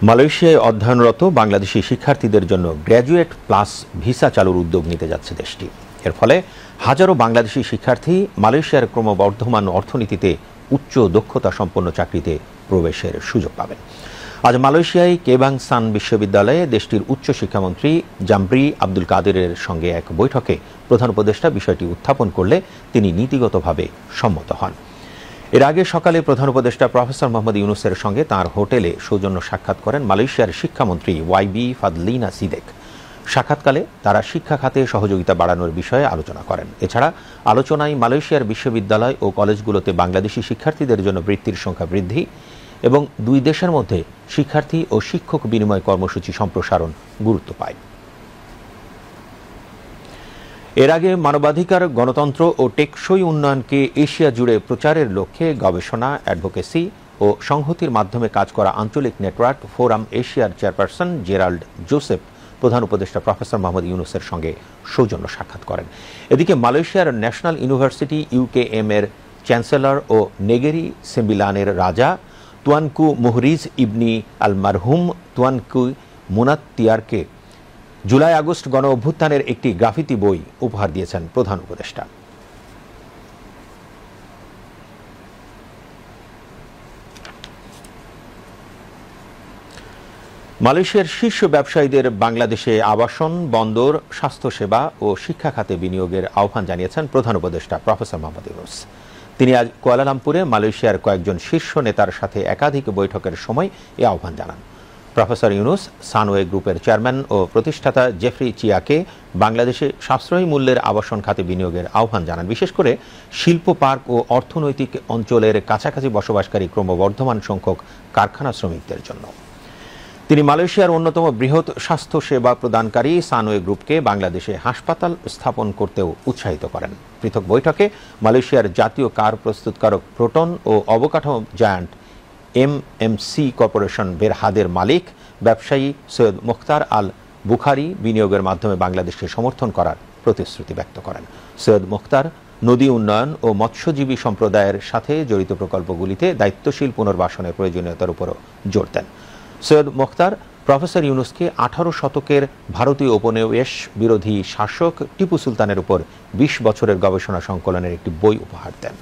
মালয়েশিয়ায় অধ্যয়নরত বাংলাদেশি শিক্ষার্থীদের জন্য গ্র্যাজুয়েট প্লাস ভিসা চালুর উদ্যোগ নিতে যাচ্ছে দেশটি। এর ফলে হাজারো বাংলাদেশি শিক্ষার্থী মালয়েশিয়ার ক্রমবর্ধমান অর্থনীতিতে উচ্চ দক্ষতা সম্পন্ন চাকরিতে প্রবেশের সুযোগ পাবেন। আজ মালয়েশিয়ায় কেবাংসান বিশ্ববিদ্যালয়ে দেশটির উচ্চ শিক্ষামন্ত্রী জামরি আব্দুল কাদেরের সঙ্গে এক বৈঠকে প্রধান উপদেষ্টা বিষয়টি উত্থাপন করলে তিনি নীতিগতভাবে সম্মত হন। এর আগে সকালে প্রধান উপদেষ্টা প্রফেসর মোহাম্মদ ইউনুসের সঙ্গে তাঁর হোটেলে সৌজন্য সাক্ষাৎ করেন মালয়েশিয়ার শিক্ষামন্ত্রী ওয়াইবি ফাদলিনা সিদেক। সাক্ষাৎকালে তারা শিক্ষা খাতে সহযোগিতা বাড়ানোর বিষয়ে আলোচনা করেন। এছাড়া আলোচনায় মালয়েশিয়ার বিশ্ববিদ্যালয় ও কলেজগুলোতে বাংলাদেশি শিক্ষার্থীদের জন্য বৃত্তির সংখ্যা বৃদ্ধি এবং দুই দেশের মধ্যে শিক্ষার্থী ও শিক্ষক বিনিময় কর্মসূচি সম্প্রসারণ গুরুত্ব পায়। এর আগে মানবাধিকার, গণতন্ত্র ও টেকসই উন্নয়নকে এশিয়া জুড়ে প্রচারের লক্ষ্যে গবেষণা, অ্যাডভোকেসি ও সংহতির মাধ্যমে কাজ করা আঞ্চলিক নেটওয়ার্ক ফোরাম এশিয়ার চেয়ারপারসন জেরাল্ড জোসেফ প্রধান উপদেষ্টা প্রফেসর মোহাম্মদ ইউনুসের সঙ্গে সৌজন্য সাক্ষাৎ করেন। এদিকে মালয়েশিয়ার ন্যাশনাল ইউনিভার্সিটি UKM এর চ্যান্সেলর ও নেগেরি সেম্বিলানের রাজা তুয়ানকু মুহরিজ ইবনি আল মারহুম তুয়ানকু মুনাত্তিয়ারকে জুলাই আগস্ট গণ অভ্যুত্থানের একটি গ্রাফিতি বই উপহার দিয়েছেন প্রধান উপদেষ্টা। মালয়েশিয়ার শীর্ষ ব্যবসায়ীদের বাংলাদেশে আবাসন, বন্দর, স্বাস্থ্যসেবা ও শিক্ষা খাতে বিনিয়োগের আহ্বান জানিয়েছেন প্রধান উপদেষ্টা প্রফেসর মোহাম্মদ ইউনুস। তিনি আজ কুয়ালালামপুরে মালয়েশিয়ার কয়েকজন শীর্ষ নেতার সাথে একাধিক বৈঠকের সময় এ আহ্বান জানান। প্রফেসর ইউনুস সানওয়ে গ্রুপের চেয়ারম্যান ও প্রতিষ্ঠাতা জেফরি চিয়াকে বাংলাদেশে সাশ্রয়ী মূল্যের আবাসন খাতে বিনিয়োগের আহ্বান জানান, বিশেষ করে শিল্প পার্ক ও অর্থনৈতিক অঞ্চলের কাছাকাছি বসবাসকারী ক্রমবর্ধমান সংখ্যক কারখানা শ্রমিকদের জন্য। তিনি মালয়েশিয়ার অন্যতম বৃহৎ স্বাস্থ্য সেবা প্রদানকারী সানওয়ে গ্রুপকে বাংলাদেশে হাসপাতাল স্থাপন করতেও উৎসাহিত করেন। পৃথক বৈঠকে মালয়েশিয়ার জাতীয় কার প্রস্তুতকারক প্রোটন ও অবকাঠামো জায়ান্ট MMC কর্পোরেশন বেরহাদের মালিক ব্যবসায়ী সৈয়দ মুখতার আল বুখারি বিনিয়োগের মাধ্যমে বাংলাদেশকে সমর্থন করার প্রতিশ্রুতি ব্যক্ত করেন। সৈয়দ মুখতার নদী উন্নয়ন ও মৎস্যজীবী সম্প্রদায়ের সাথে জড়িত প্রকল্পগুলিতে দায়িত্বশীল পুনর্বাসনের প্রয়োজনীয়তার উপরও জোর দেন। সৈয়দ মুখতার প্রফেসর ইউনুসকে 18 শতকের ভারতীয় উপনিবেশ বিরোধী শাসক টিপু সুলতানের উপর 20 বছরের গবেষণা সংকলনের একটি বই উপহার দেন।